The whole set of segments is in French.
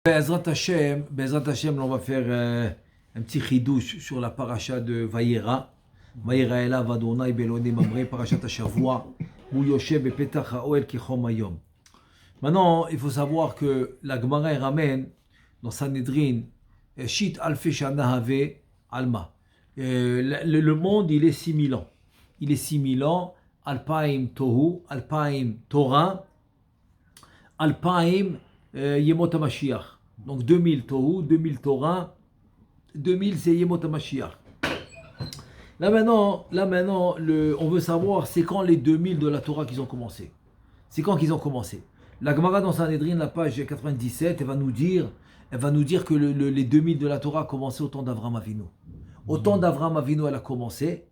Bezrat Hashem, on va faire un petit chidouche sur la paracha de Vayera. Vayera elav Adonai Beloni Mamre, parachat Hashavua, où Yoshev et Petach Haoel Kichom Hayom. Maintenant, il faut savoir que la Gemara ramène dans Sanhedrin, Shit Alfe Shana Have Alma. Le monde, il est 6000 ans. Il est 6000 ans. Alpaim Tohu, Alpaim Torah, Alpaim Yemot HaMashiach. Donc 2000 Tohu, 2000 Torah, 2000 c'est Yemot HaMashiach. Là maintenant, on veut savoir c'est quand les 2000 de la Torah qu'ils ont commencé. C'est quand qu'ils ont commencé. La Gemara dans Sanhedrin, la page 97, elle va nous dire que les 2000 de la Torah a commencé au temps d'Avraham Avinu. Au temps d'Avraham Avinu, elle a commencé.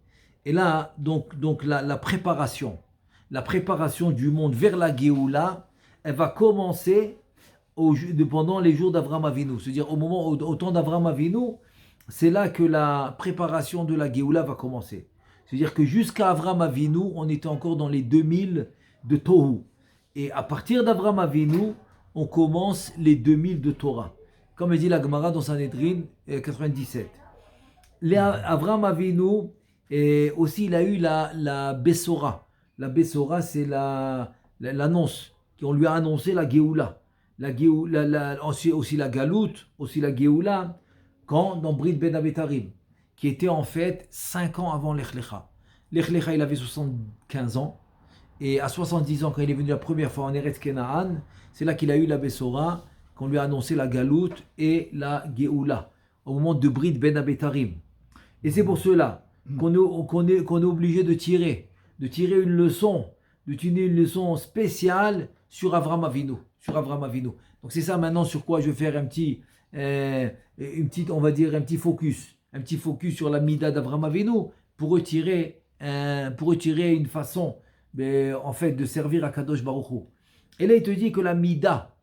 Et là, donc la préparation du monde vers la Géoula, elle va commencer pendant les jours d'Avraham Avinu. C'est-à-dire au temps d'Avraham Avinu, c'est là que la préparation de la Géoula va commencer. C'est-à-dire que jusqu'à Avraham Avinu, on était encore dans les 2000 de Tohu. Et à partir d'Avraham Avinu, on commence les 2000 de Torah. Comme dit la Gemara dans Sanhedrin 97. Avraham Avinu, et aussi il a eu la Bessora. La Bessora, c'est l'annonce, qu'on lui a annoncé la Géoula. Aussi la Galoute, aussi la Géoula, dans Brit Ben Abetarim, qui était en fait 5 ans avant l'Ech Lecha. L'Ech Lecha, il avait 75 ans, et à 70 ans, quand il est venu la première fois en Eretz Kenaan, c'est là qu'il a eu la Bessora, qu'on lui a annoncé la Galoute et la Géoula, au moment de Brit Ben Abetarim. Et c'est pour cela qu'on est obligé de tirer une leçon spéciale sur Avraham Avinu. Donc c'est ça maintenant sur quoi je vais faire un petit focus sur la Mida d'Avraham Avinu pour retirer une façon en fait de servir à Kadosh Baruch Hu. Et là il te dit que la Mida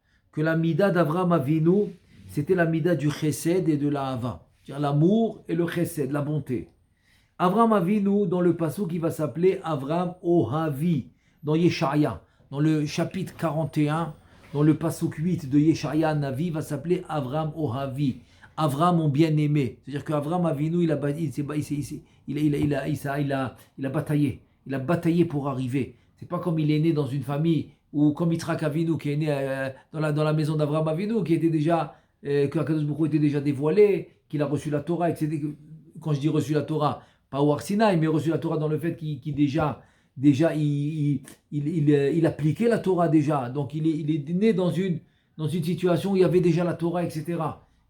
d'Avraham Avinu, c'était la Mida du Chesed et de la Hava, c'est-à-dire l'amour et le Chesed, la bonté. Avraham Avinu, dans le passage qui va s'appeler Avraham Ohavi, dans Yeshaya, dans le chapitre 41, dans le pasuk 8 de Yeshaya Navi, va s'appeler Avraham Ohavi, Avraham mon bien-aimé. C'est-à-dire qu'Avraham Avinu, il a bataillé pour arriver. C'est pas comme il est né dans une famille, ou comme Yitzhak Avinu, qui est né dans la maison d'Avraham Avinu, qui était déjà, que Akadosh Baruch Hu était déjà dévoilé, qu'il a reçu la Torah, etc. Quand je dis reçu la Torah, pas au Har Sinaï, mais reçu la Torah dans le fait qu'il déjà il appliquait la Torah déjà. Donc il est né dans une situation où il y avait déjà la Torah, etc.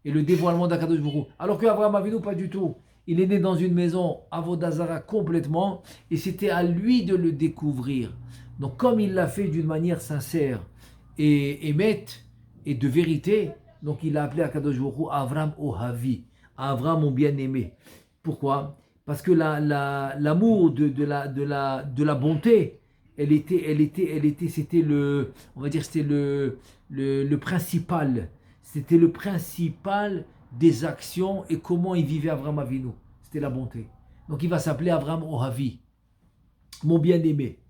Et le dévoilement d'Akadosh Baruch Hu. Alors qu'Avraham Avinu, pas du tout. Il est né dans une maison Avodah Zara complètement, et c'était à lui de le découvrir. Donc comme il l'a fait d'une manière sincère et émette et de vérité, donc il a appelé Akadosh Baruch Hu Avraham Ohavi, Avraham mon bien-aimé. Pourquoi ? Parce que l'amour de la bonté, c'était le principal. C'était le principal des actions et comment il vivait Avraham Avinu. C'était la bonté. Donc il va s'appeler Avraham Ohavi, mon bien-aimé.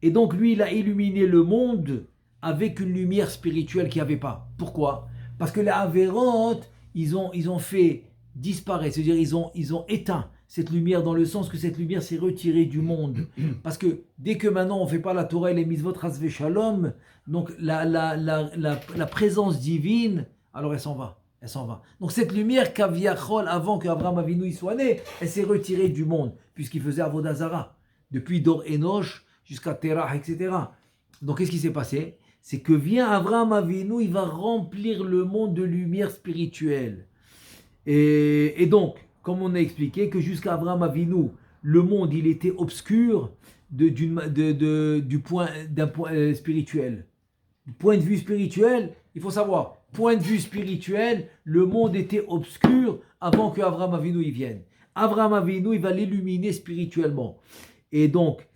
Et donc lui, il a illuminé le monde avec une lumière spirituelle qu'il n'y avait pas. Pourquoi ? Parce que les Avérantes, ils ont fait disparaître, c'est-à-dire ils ont éteint cette lumière, dans le sens que cette lumière s'est retirée du monde. Parce que dès que maintenant on ne fait pas la Torah et les mitzvot Chasvé Shalom, donc la présence divine, alors elle s'en va. Donc cette lumière qu'Aviachol, avant qu'Avraham Avinu y soit né, elle s'est retirée du monde, puisqu'il faisait Avodah Zara, depuis Dor Enoch jusqu'à Terah, etc. Donc qu'est-ce qui s'est passé ? C'est que vient Avraham Avinu, il va remplir le monde de lumière spirituelle. Et donc, comme on a expliqué, que jusqu'à Avraham Avinu, le monde, il était obscur d'un point spirituel. Du point de vue spirituel, il faut savoir, point de vue spirituel, le monde était obscur avant que Avraham Avinu y vienne. Avraham Avinu, il va l'illuminer spirituellement. Et donc,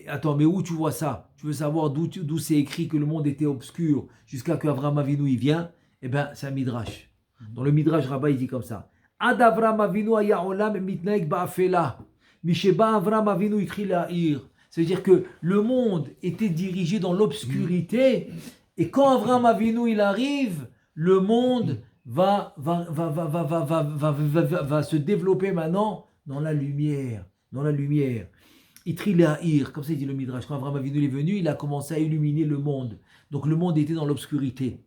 attends, mais où tu vois ça ? Tu veux savoir d'où c'est écrit que le monde était obscur jusqu'à que Avraham Avinu y vient ? Eh bien, c'est un midrash. Dans le Midrash Rabbah, il dit comme ça. Ad Avraham Avinu aya olam mitnaeg ba'afela. Misheba Avraham Avinu itri la'ir. C'est-à-dire que le monde était dirigé dans l'obscurité Et quand Avraham Avinu il arrive, le monde va se développer maintenant dans la lumière. Dans la lumière. Itriléaïr, comme ça dit le Midrash, quand Avraham Avinu est venu, il a commencé à illuminer le monde. Donc le monde était dans l'obscurité.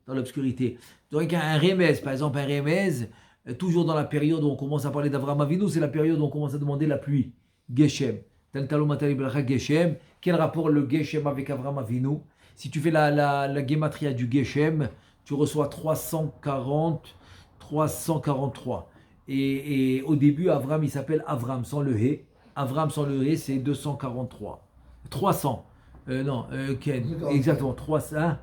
Donc un remez, par exemple, un remez, toujours dans la période où on commence à parler d'Avraham Avinu, c'est la période où on commence à demander la pluie. Geshem. Geshem. Quel rapport le Geshem avec Avraham Avinu? Si tu fais la gématria du Geshem, tu reçois 343. Et au début, Avraham, il s'appelle Avram sans le He. Avram sans le He, c'est 243. 300. Exactement. 300. Hein?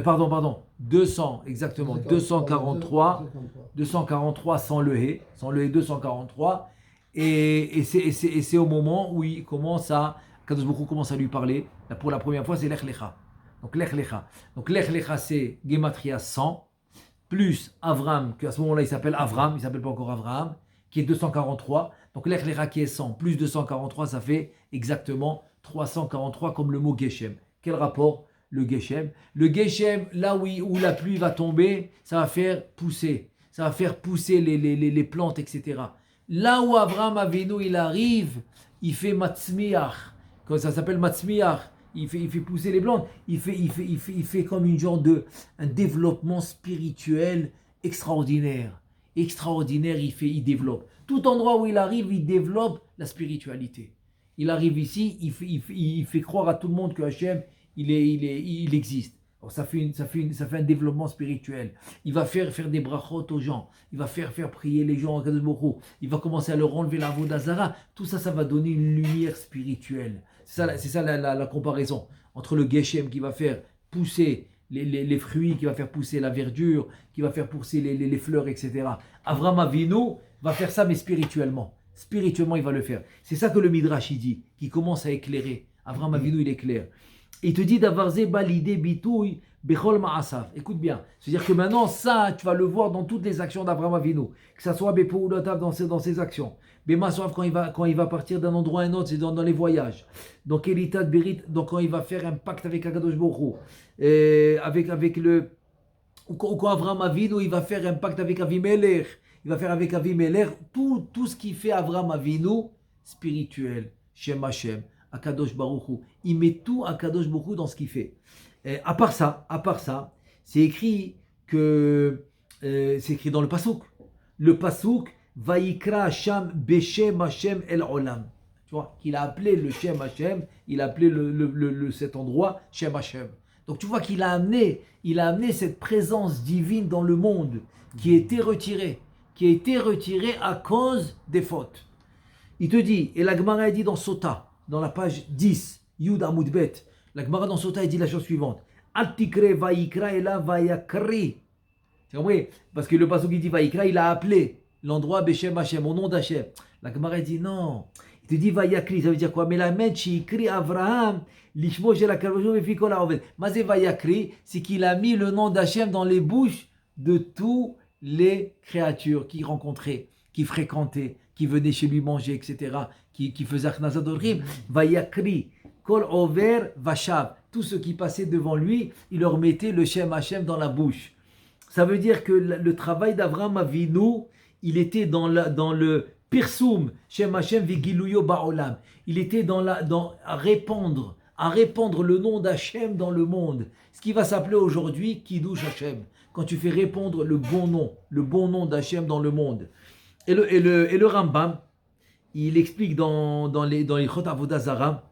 Pardon. 200, exactement. 243 sans le He. Sans le He, 243. Et c'est au moment où il commence à. Kadosh Baruch Hu commence à lui parler. Là, pour la première fois, c'est Lech Lecha. Donc Lech Lecha, c'est Gematria 100. Plus Avram, qu'à ce moment-là, il s'appelle Avram. Il ne s'appelle pas encore Avraham. Qui est 243. Donc Lech Lecha qui est 100 plus 243, ça fait exactement 343 comme le mot Geshem. Quel rapport? Le Geshem, là où la pluie va tomber, ça va faire pousser les plantes, etc. Là où Avraham Avinu il arrive, il fait Matzmiach, quand ça s'appelle Matzmiach, il fait pousser les plantes, il fait comme une genre un développement spirituel extraordinaire, il développe. Tout endroit où il arrive, il développe la spiritualité. Il arrive ici, il fait croire à tout le monde que Hachem, il existe. Alors ça fait un développement spirituel. Il va faire des brachot aux gens. Il va faire prier les gens à Kadosh Baruch Hu. Il va commencer à leur enlever la avodah zara. Tout ça, ça va donner une lumière spirituelle. C'est ça la comparaison entre le Geshem qui va faire pousser les fruits, qui va faire pousser la verdure, qui va faire pousser les fleurs, etc. Avraham Avinu va faire ça, mais spirituellement. Spirituellement, il va le faire. C'est ça que le Midrash il dit, qui commence à éclairer. Avraham Avinu, il éclaire. Il te dit d'avoir zéba l'idée bitouille bechol ma'asav. Écoute bien. C'est-à-dire que maintenant, ça, tu vas le voir dans toutes les actions d'Avraham Avinu. Que ça soit bepoulotav dans ses actions. Bemasoav quand il va partir d'un endroit à un autre, c'est dans les voyages. Donc, Elitat Berit, donc quand il va faire un pacte avec Akadosh Baruch Hu. Ou quand Avraham Avinu, il va faire un pacte avec Avimelech. Il va faire avec Avimelech tout ce qui fait Avraham Avinu spirituel. Shem Hashem. Akadosh Baruch Hu. Il met tout Akadosh Baruch Hu dans ce qu'il fait. À part ça, c'est écrit dans le Pasuk. Le Pasuk, Vayikra Hashem Beshem Hashem El Olam. Tu vois, qu'il a appelé le Shem Hashem, il a appelé cet endroit Shem Hashem. Donc tu vois qu'il a amené cette présence divine dans le monde qui a été retirée à cause des fautes. Il te dit, et la Gemara dit dans Sota, dans la page 10, Yud Amud Bet, la Gemara dans Sota dit la chose suivante. Atikre Vayikra et la Vayakri. C'est compris? Parce que le passage qui dit Vayikra, il a appelé l'endroit Beshem Hashem, au nom d'Hachem. La Gemara dit non. Il te dit Vayakri, ça veut dire quoi? Mais la Menchi écrit Avraham, l'Ishmo Shel HaKadosh Baruch Hu Kol HaOved. Mazé Vayakri, c'est qu'il a mis le nom d'Hachem dans les bouches de tous les créatures qu'il rencontrait, qui fréquentait, qui venaient chez lui manger, etc., qui faisaient Achnazat Orchim, Vayakri, Kol Over Vashav. Tous ceux qui passaient devant lui, il leur mettait le Shem Hashem dans la bouche. Ça veut dire que le travail d'Avraham Avinu, il était dans le Pirsum, Shem Hashem Vigiluyo Ba'olam. Il était à répandre le nom d'Hachem dans le monde. Ce qui va s'appeler aujourd'hui Kiddush Hashem. Quand tu fais répandre le bon nom d'Hachem dans le monde. Et le Rambam, il explique dans les Chot Avodah Zara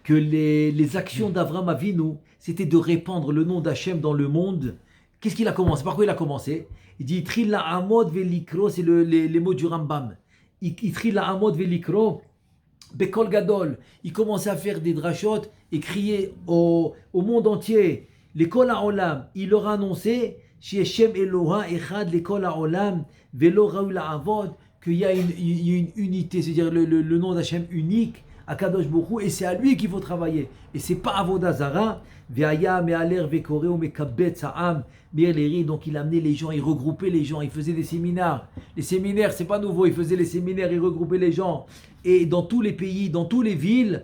que les actions d'Avraham Avinu, c'était de répandre le nom d'Hachem dans le monde. Qu'est-ce qu'il a commencé? Par quoi il a commencé? Il dit Trilla Amod Velikro, c'est les mots du Rambam. Il Trilla Amod Velikro, Bekol Gadol. Il commençait à faire des drachot et crier au monde entier. Les Kol HaOlam, il leur a annoncé Shem Eloha Echad les Kol HaOlam Velo Raoul Avod, qu'il y a une unité, c'est-à-dire le nom d'Hachem unique, Akadosh Baruch Hu, et c'est à lui qu'il faut travailler. Et c'est pas Avodah Zara. Ve'aya me'aler ve'koreu me'kabet sa'am me'eleri. Donc il amenait les gens, il regroupait les gens, il faisait des séminaires. Les séminaires, c'est pas nouveau, il faisait les séminaires, il regroupait les gens. Et dans tous les pays, dans toutes les villes,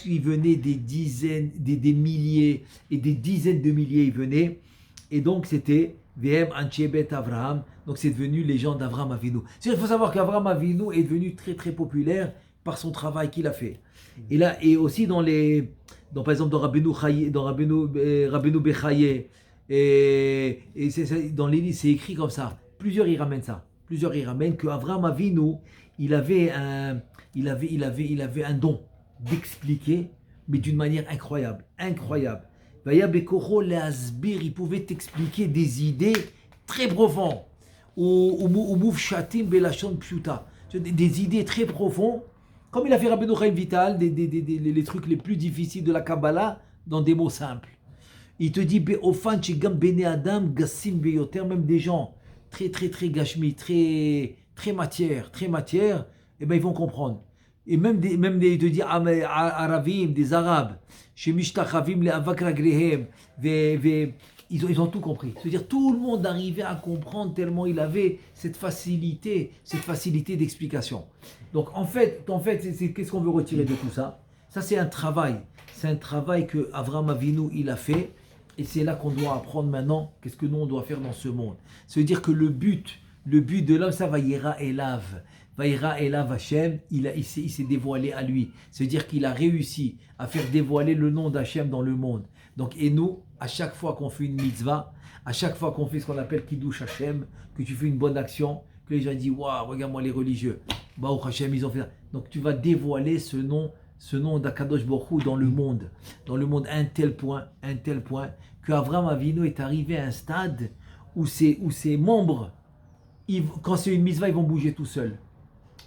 Il venait des dizaines, des milliers et des dizaines de milliers, ils venaient. Et donc, c'était VM Anchebet Avraham. Donc, c'est devenu les gens d'Avraham Avinu. Il faut savoir qu'Avraham Avinu est devenu très, très populaire par son travail qu'il a fait. Et là, et aussi par exemple, dans Rabbeinu Chaye, dans Rabbeinu Bechaye, dans les livres, c'est écrit comme ça. Plusieurs, ils ramènent ça. Plusieurs, ils ramènent qu'Avraham Avinu, il avait un don d'expliquer, mais d'une manière incroyable. Il pouvait t'expliquer des idées très profondes. Des idées très profondes, comme il a fait Rabbeinu Chaim Vital, les trucs les plus difficiles de la Kabbalah, dans des mots simples. Il te dit, même des gens très, très, très gashmi, très, très matière, eh ben, ils vont comprendre. Et même il te dit, Aravim, des Arabes, chez Mishtachavim, les Avak Raglehem, ils ont tout compris. C'est-à-dire, tout le monde arrivait à comprendre tellement il avait cette facilité d'explication. Donc, en fait, qu'est-ce qu'on veut retirer de tout ça? Ça, c'est un travail. C'est un travail que Avraham Avinu, il a fait. Et c'est là qu'on doit apprendre maintenant qu'est-ce que nous, on doit faire dans ce monde. C'est-à-dire que le but de l'homme, ça va Yera Elav. Vaïra Elav Hashem, il s'est dévoilé à lui. C'est-à-dire qu'il a réussi à faire dévoiler le nom d'Hachem dans le monde. Donc, et nous, à chaque fois qu'on fait une mitzvah, à chaque fois qu'on fait ce qu'on appelle Kiddush Hashem, que tu fais une bonne action, que les gens disent, waouh, regarde-moi les religieux. Baruch Hashem, ils ont fait ça. Donc, tu vas dévoiler ce nom d'Akadosh Baruch Hu dans le monde à un tel point, que Avraham Avinu est arrivé à un stade où ses membres, quand c'est une mitzvah, ils vont bouger tout seuls.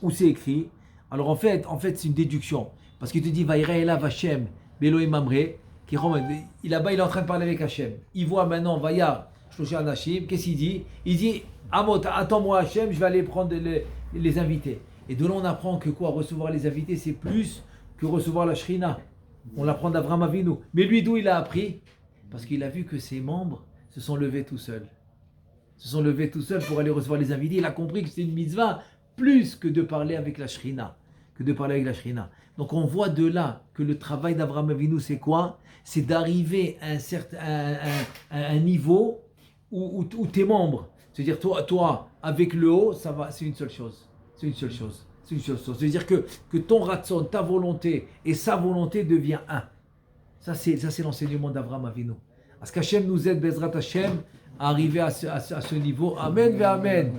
Où c'est écrit. Alors en fait, c'est une déduction. Parce qu'il te dit, Vaïra Elav Hashem, Beloïm Amre, là-bas, il est en train de parler avec Hashem. Il voit maintenant, Vaïar, Shloshé Anashim, qu'est-ce qu'il dit? Il dit, Amot, attends-moi Hashem, je vais aller prendre les invités. Et de là, on apprend que quoi? Recevoir les invités, c'est plus que recevoir la Shrina. On l'apprend d'Avraham Avinu. Mais lui, d'où il a appris? Parce qu'il a vu que ses membres se sont levés tout seuls. Pour aller recevoir les invités. Il a compris que c'est une mitzvah plus que de parler avec la Shrina. Donc on voit de là que le travail d'Avraham Avinu, c'est quoi? C'est d'arriver à un niveau où tes membres, c'est-à-dire toi, avec le haut, ça va, c'est une seule chose. C'est-à-dire que ton ratson, ta volonté et sa volonté devient un. Ça c'est l'enseignement d'Avraham Avinu. Parce qu'Hachem nous aide, Bezrat Hashem, à arriver à ce niveau. Amen ve Amen.